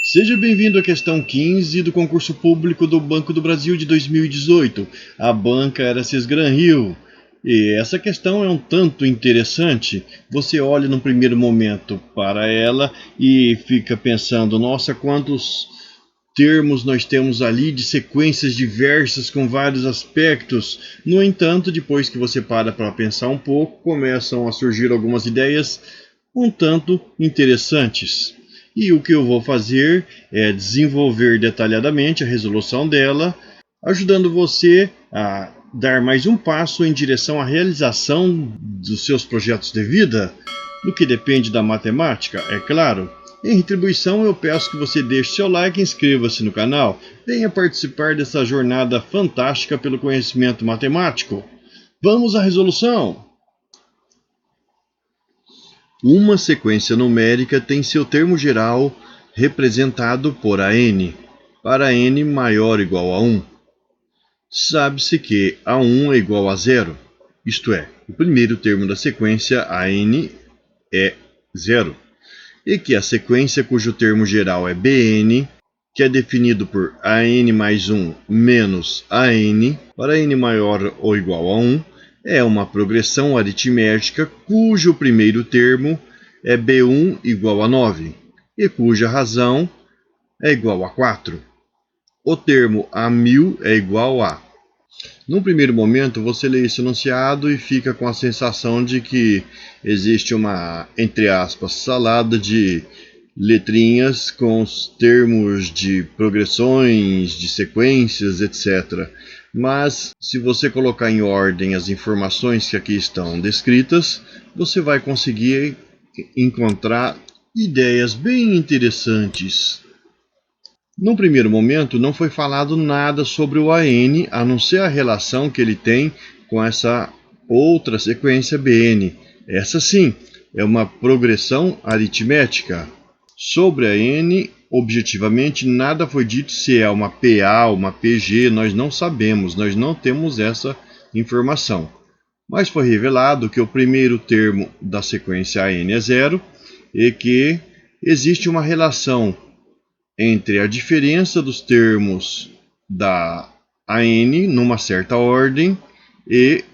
Seja bem-vindo à questão 15 do concurso público do Banco do Brasil de 2018. A banca era Cisgran-Rio. E essa questão é um tanto interessante. Você olha num primeiro momento para ela e fica pensando, nossa, quantos termos nós temos ali de sequências diversas com vários aspectos. No entanto, depois que você para pensar um pouco, começam a surgir algumas ideias um tanto interessantes. E o que eu vou fazer é desenvolver detalhadamente a resolução dela, ajudando você a dar mais um passo em direção à realização dos seus projetos de vida, no que depende da matemática, é claro. Em retribuição, eu peço que você deixe seu like e inscreva-se no canal. Venha participar dessa jornada fantástica pelo conhecimento matemático. Vamos à resolução! Uma sequência numérica tem seu termo geral representado por AN, para n maior ou igual a 1. Sabe-se que A1 é igual a 0, isto é, o primeiro termo da sequência AN é 0, e que a sequência cujo termo geral é BN, que é definido por AN mais 1 menos AN, para n maior ou igual a 1, é uma progressão aritmética cujo primeiro termo é B1 igual a 9 e cuja razão é igual a 4. O termo A1000 é igual a... Num primeiro momento, você lê esse enunciado e fica com a sensação de que existe uma, entre aspas, salada de letrinhas com os termos de progressões, de sequências, etc. Mas, se você colocar em ordem as informações que aqui estão descritas, você vai conseguir encontrar ideias bem interessantes. Num primeiro momento, não foi falado nada sobre o AN, a não ser a relação que ele tem com essa outra sequência BN. Essa sim, é uma progressão aritmética. Sobre a N, objetivamente, nada foi dito se é uma PA, uma PG, nós não sabemos, nós não temos essa informação. Mas foi revelado que o primeiro termo da sequência AN é 0 e que existe uma relação entre a diferença dos termos da AN numa certa ordem e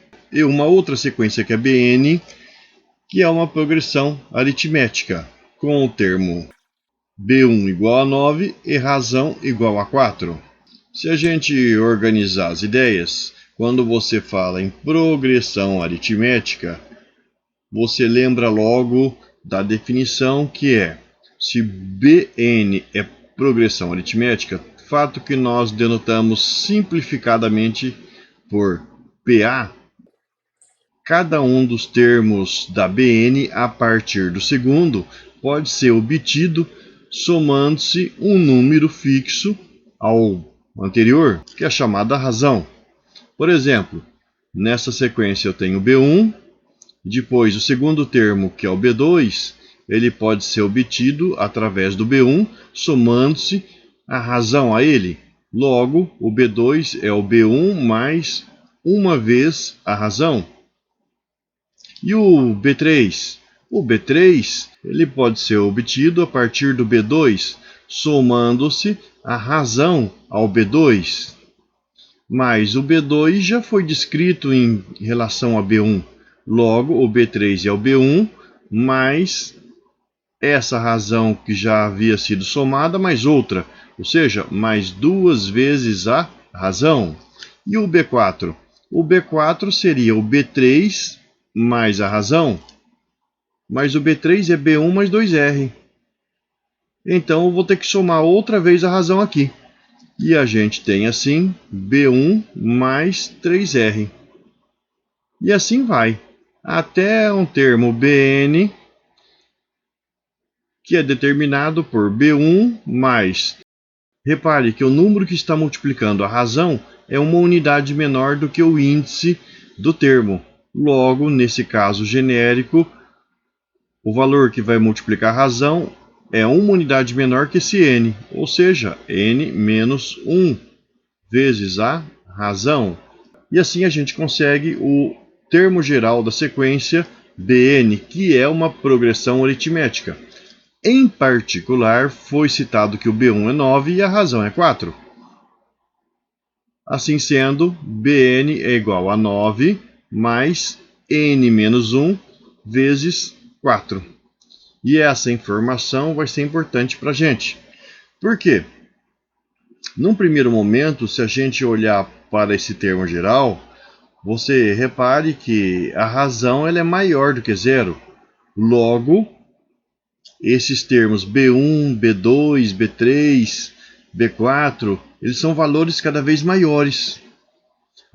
uma outra sequência que é BN, que é uma progressão aritmética, com o termo B1 igual a 9 e razão igual a 4. Se a gente organizar as ideias, quando você fala em progressão aritmética, você lembra logo da definição que é, se Bn é progressão aritmética, fato que nós denotamos simplificadamente por PA, cada um dos termos da Bn a partir do segundo pode ser obtido somando-se um número fixo ao anterior, que é chamada razão. Por exemplo, nessa sequência eu tenho B1, depois o segundo termo, que é o B2, ele pode ser obtido através do B1, somando-se a razão a ele. Logo, o B2 é o B1 mais uma vez a razão. E o B3? O B3 ele pode ser obtido a partir do B2, somando-se a razão ao B2. Mas o B2 já foi descrito em relação a B1. Logo, o B3 é o B1 mais essa razão que já havia sido somada, mais outra, ou seja, mais duas vezes a razão. E o B4? O B4 seria o B3 mais a razão, mas o B3 é B1 mais 2R. Então eu vou ter que somar outra vez a razão aqui. E a gente tem assim B1 mais 3R. E assim vai, até um termo Bn, que é determinado por B1 mais... Repare que o número que está multiplicando a razão é uma unidade menor do que o índice do termo. Logo, nesse caso genérico, o valor que vai multiplicar a razão é uma unidade menor que esse n, ou seja, n menos 1 vezes a razão. E assim a gente consegue o termo geral da sequência Bn, que é uma progressão aritmética. Em particular, foi citado que o B1 é 9 e a razão é 4. Assim sendo, Bn é igual a 9 mais n menos 1 vezes 4. E essa informação vai ser importante para a gente. Por quê? Num primeiro momento, se a gente olhar para esse termo geral, você repare que a razão ela é maior do que zero. Logo, esses termos B1, B2, B3, B4, eles são valores cada vez maiores.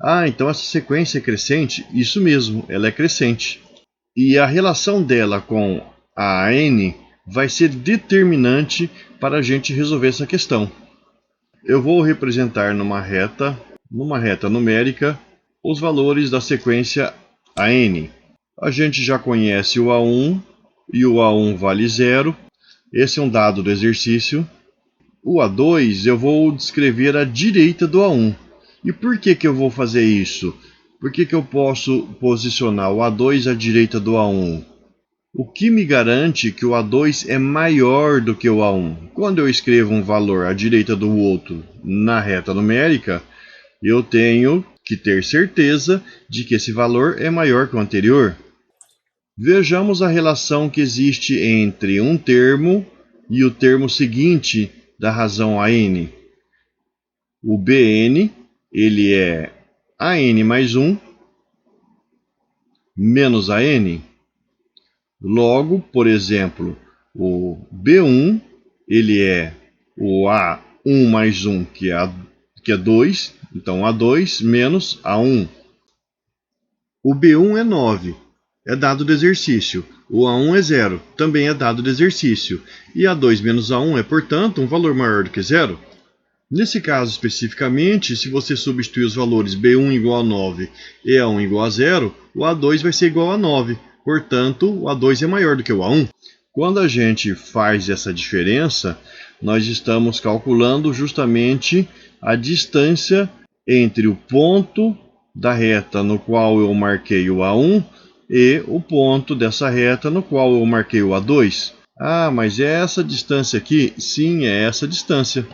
Ah, então essa sequência é crescente? Isso mesmo, ela é crescente. E a relação dela com a n vai ser determinante para a gente resolver essa questão. Eu vou representar numa reta numérica, os valores da sequência AN. A gente já conhece o A1 e o A1 vale 0. Esse é um dado do exercício. O A2 eu vou descrever à direita do A1. E por que eu vou fazer isso? Por que eu posso posicionar o A2 à direita do A1? O que me garante que o A2 é maior do que o A1? Quando eu escrevo um valor à direita do outro na reta numérica, eu tenho que ter certeza de que esse valor é maior que o anterior. Vejamos a relação que existe entre um termo e o termo seguinte da razão AN. O Bn ele é AN mais 1 menos AN. Logo, por exemplo, o B1 ele é o A1 mais 1, que é 2, então A2 menos A1. O B1 é 9, é dado do exercício. O A1 é 0, também é dado do exercício. E A2 menos A1 é, portanto, um valor maior do que 0. Nesse caso especificamente, se você substituir os valores B1 igual a 9 e A1 igual a 0, o A2 vai ser igual a 9. Portanto, o A2 é maior do que o A1. Quando a gente faz essa diferença, nós estamos calculando justamente a distância entre o ponto da reta no qual eu marquei o A1 e o ponto dessa reta no qual eu marquei o A2. Ah, mas é essa distância aqui? Sim, é essa distância.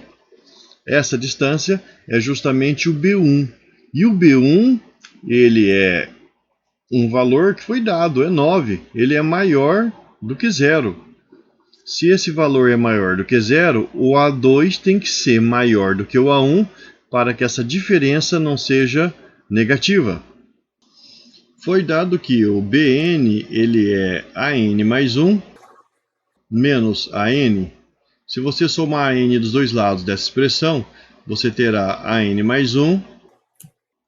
Essa distância é justamente o B1. E o B1, ele é um valor que foi dado, é 9. Ele é maior do que 0. Se esse valor é maior do que 0, o A2 tem que ser maior do que o A1 para que essa diferença não seja negativa. Foi dado que o Bn ele é AN mais 1 menos AN. Se você somar a n dos dois lados dessa expressão, você terá AN mais 1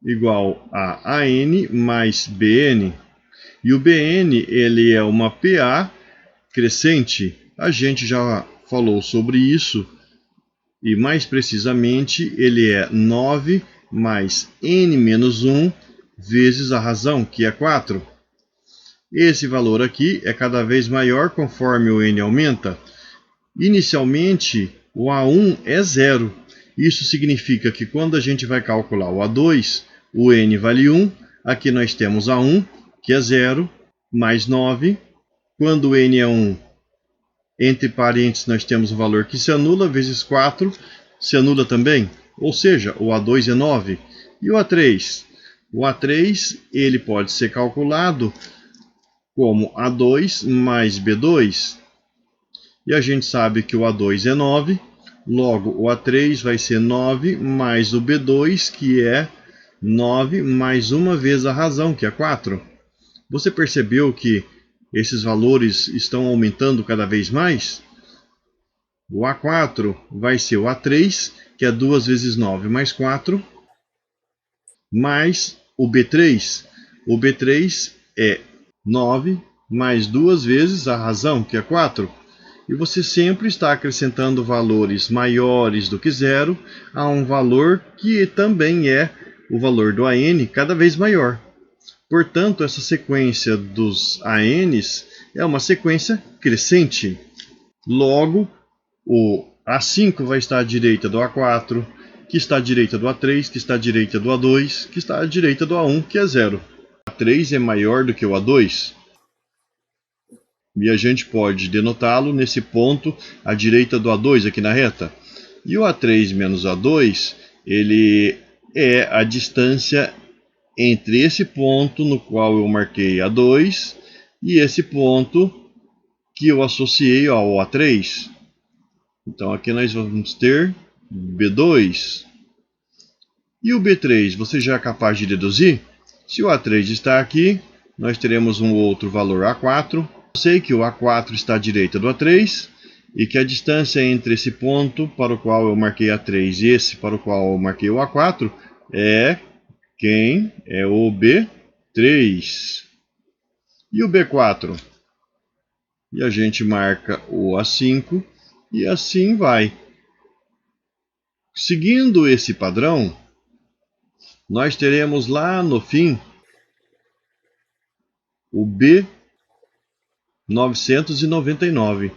igual a AN mais Bn. E o Bn ele é uma PA crescente. A gente já falou sobre isso. E mais precisamente, ele é 9 mais n menos 1 vezes a razão, que é 4. Esse valor aqui é cada vez maior conforme o n aumenta. Inicialmente, o A1 é 0. Isso significa que quando a gente vai calcular o A2, o n vale 1. Aqui nós temos A1, que é 0, mais 9. Quando o n é 1, entre parênteses nós temos o valor que se anula, vezes 4, se anula também. Ou seja, o A2 é 9. E o A3? O A3 ele pode ser calculado como A2 mais B2. E a gente sabe que o A2 é 9, logo o A3 vai ser 9 mais o B2, que é 9 mais uma vez a razão, que é 4. Você percebeu que esses valores estão aumentando cada vez mais? O A4 vai ser o A3, que é 2 vezes 9 mais 4, mais o B3. O B3 é 9 mais 2 vezes a razão, que é 4. E você sempre está acrescentando valores maiores do que 0 a um valor que também é o valor do AN cada vez maior. Portanto, essa sequência dos ANs é uma sequência crescente. Logo, o A5 vai estar à direita do A4, que está à direita do A3, que está à direita do A2, que está à direita do A1, que é 0. O A3 é maior do que o A2. E a gente pode denotá-lo nesse ponto à direita do A2 aqui na reta. E o A3 menos A2, ele é a distância entre esse ponto no qual eu marquei A2 e esse ponto que eu associei ao A3. Então aqui nós vamos ter B2. E o B3, você já é capaz de deduzir? Se o A3 está aqui, nós teremos um outro valor A4. Eu sei que o A4 está à direita do A3 e que a distância entre esse ponto para o qual eu marquei A3 e esse para o qual eu marquei o A4 é quem? É o B3. E o B4? E a gente marca o A5 e assim vai. Seguindo esse padrão, nós teremos lá no fim o B999,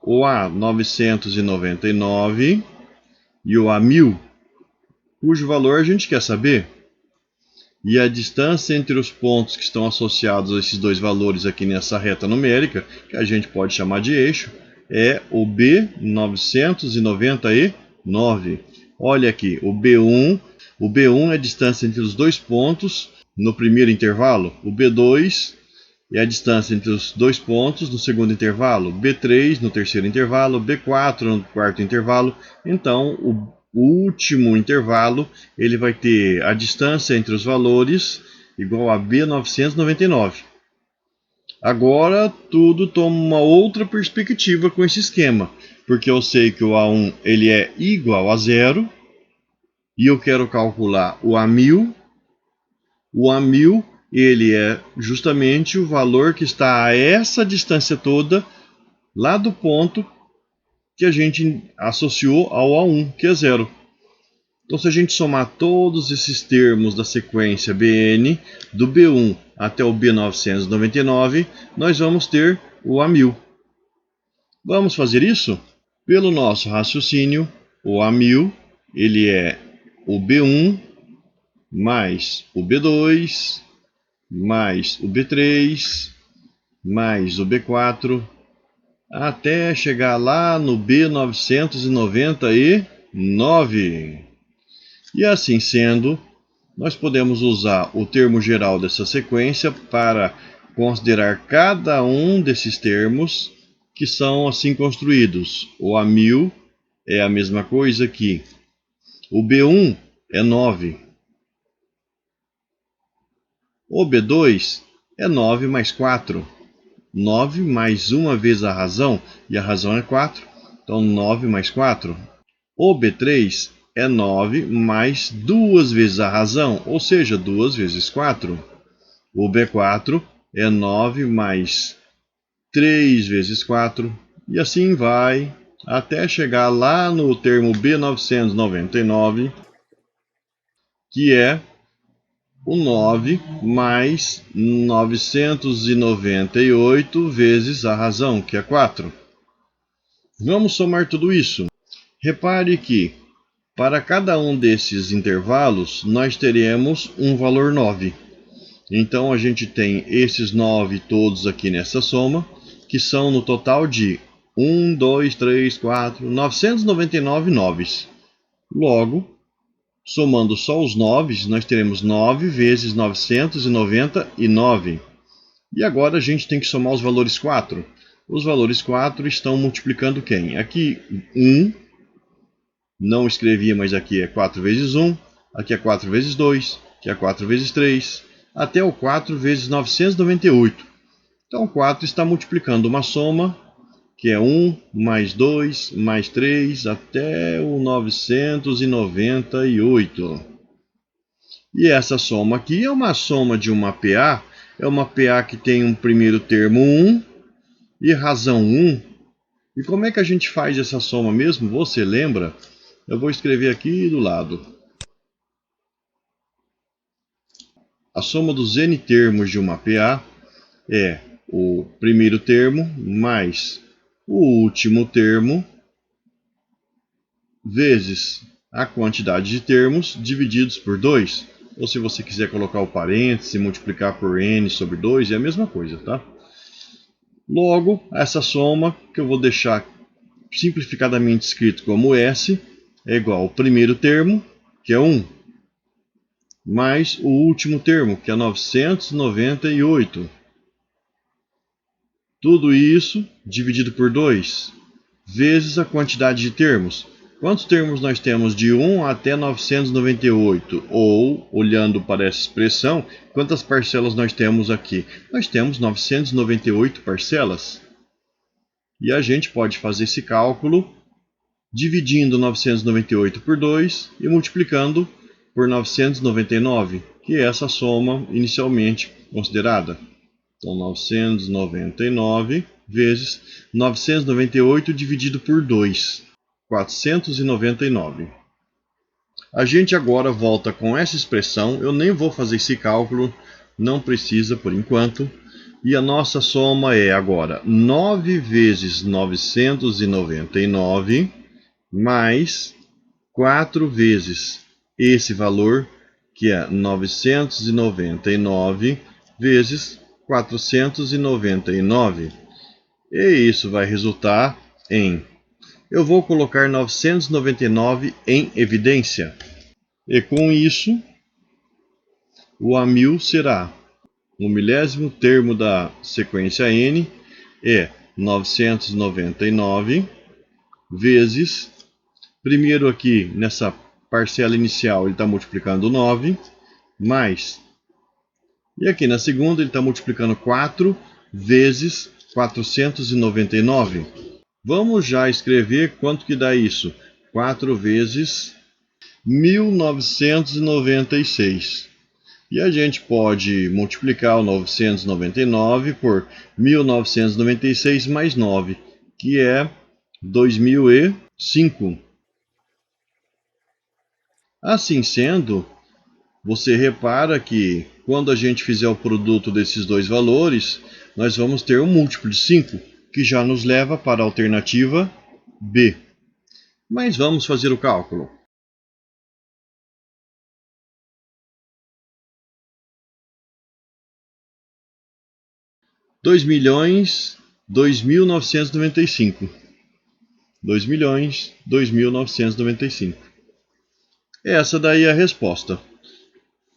o A999 e o A1000, cujo valor a gente quer saber. E a distância entre os pontos que estão associados a esses dois valores aqui nessa reta numérica, que a gente pode chamar de eixo, é o B999. Olha aqui, o B1 é a distância entre os dois pontos no primeiro intervalo, o B2 é a distância entre os dois pontos no segundo intervalo, B3 no terceiro intervalo, B4 no quarto intervalo. Então, o último intervalo ele vai ter a distância entre os valores igual a B999. Agora tudo toma uma outra perspectiva com esse esquema, porque eu sei que o A1 ele é igual a zero e eu quero calcular o A1000. O A1000 ele é justamente o valor que está a essa distância toda lá do ponto que a gente associou ao A1, que é zero. Então, se a gente somar todos esses termos da sequência Bn, do B1 até o B999, nós vamos ter o A1000. Vamos fazer isso? Pelo nosso raciocínio, o A1000 ele é o B1 mais o B2 mais o B3 mais o B4 até chegar lá no B999. E assim sendo, nós podemos usar o termo geral dessa sequência para considerar cada um desses termos que são assim construídos. O A1000 é a mesma coisa que o B1 é 9. O B2 é 9 mais 4. 9 mais uma vez a razão, e a razão é 4. Então 9 mais 4. O B3 é 9 mais duas vezes a razão, ou seja, 2 vezes 4. O B4 é 9 mais 3 vezes 4. E assim vai, até chegar lá no termo B999, que é o 9 mais 998 vezes a razão, que é 4. Vamos somar tudo isso. Repare que, para cada um desses intervalos, nós teremos um valor 9. Então, a gente tem esses 9 todos aqui nessa soma, que são no total de 1, 2, 3, 4, 999 noves. Logo, somando só os 9, nós teremos 9 vezes 999. E agora a gente tem que somar os valores 4. Os valores 4 estão multiplicando quem? Aqui 1, não escrevia, mas aqui é 4 vezes 1. Aqui é 4 vezes 2, aqui é 4 vezes 3, até o 4 vezes 998. Então 4 está multiplicando uma soma que é 1 mais 2 mais 3 até o 998. E essa soma aqui é uma soma de uma PA, é uma PA que tem um primeiro termo 1 e razão 1. E como é que a gente faz essa soma mesmo? Você lembra? Eu vou escrever aqui do lado. A soma dos n termos de uma PA é o primeiro termo mais o último termo vezes a quantidade de termos divididos por 2. Ou se você quiser colocar o parêntese e multiplicar por n sobre 2, é a mesma coisa, tá? Logo, essa soma, que eu vou deixar simplificadamente escrito como S, é igual ao primeiro termo, que é 1, mais o último termo, que é 998. Tudo isso dividido por 2, vezes a quantidade de termos. Quantos termos nós temos de 1 até 998? Ou, olhando para essa expressão, quantas parcelas nós temos aqui? Nós temos 998 parcelas. E a gente pode fazer esse cálculo dividindo 998 por 2 e multiplicando por 999, que é essa soma inicialmente considerada. Então, 999 vezes 998 dividido por 2, 499. A gente agora volta com essa expressão, eu nem vou fazer esse cálculo, não precisa por enquanto. E a nossa soma é agora 9 vezes 999 mais 4 vezes esse valor, que é 999 vezes 499. E isso vai resultar em... Eu vou colocar 999 em evidência. E com isso, o a 1000 será o milésimo termo da sequência n é 999 vezes, primeiro aqui nessa parcela inicial ele está multiplicando 9, mais, e aqui na segunda ele está multiplicando 4 vezes 499. Vamos já escrever quanto que dá isso. 4 vezes 1996. E a gente pode multiplicar o 999 por 1996 mais 9, que é 2005. Assim sendo, você repara que quando a gente fizer o produto desses dois valores, nós vamos ter um múltiplo de 5, que já nos leva para a alternativa B. Mas vamos fazer o cálculo. R$ 2.002.995. 2.002.995. Essa daí é a resposta.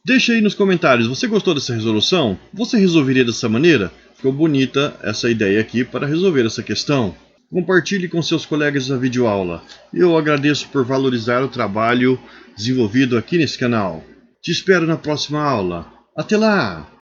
Deixa aí nos comentários, você gostou dessa resolução? Você resolveria dessa maneira? Ficou bonita essa ideia aqui para resolver essa questão. Compartilhe com seus colegas a videoaula. Eu agradeço por valorizar o trabalho desenvolvido aqui nesse canal. Te espero na próxima aula. Até lá!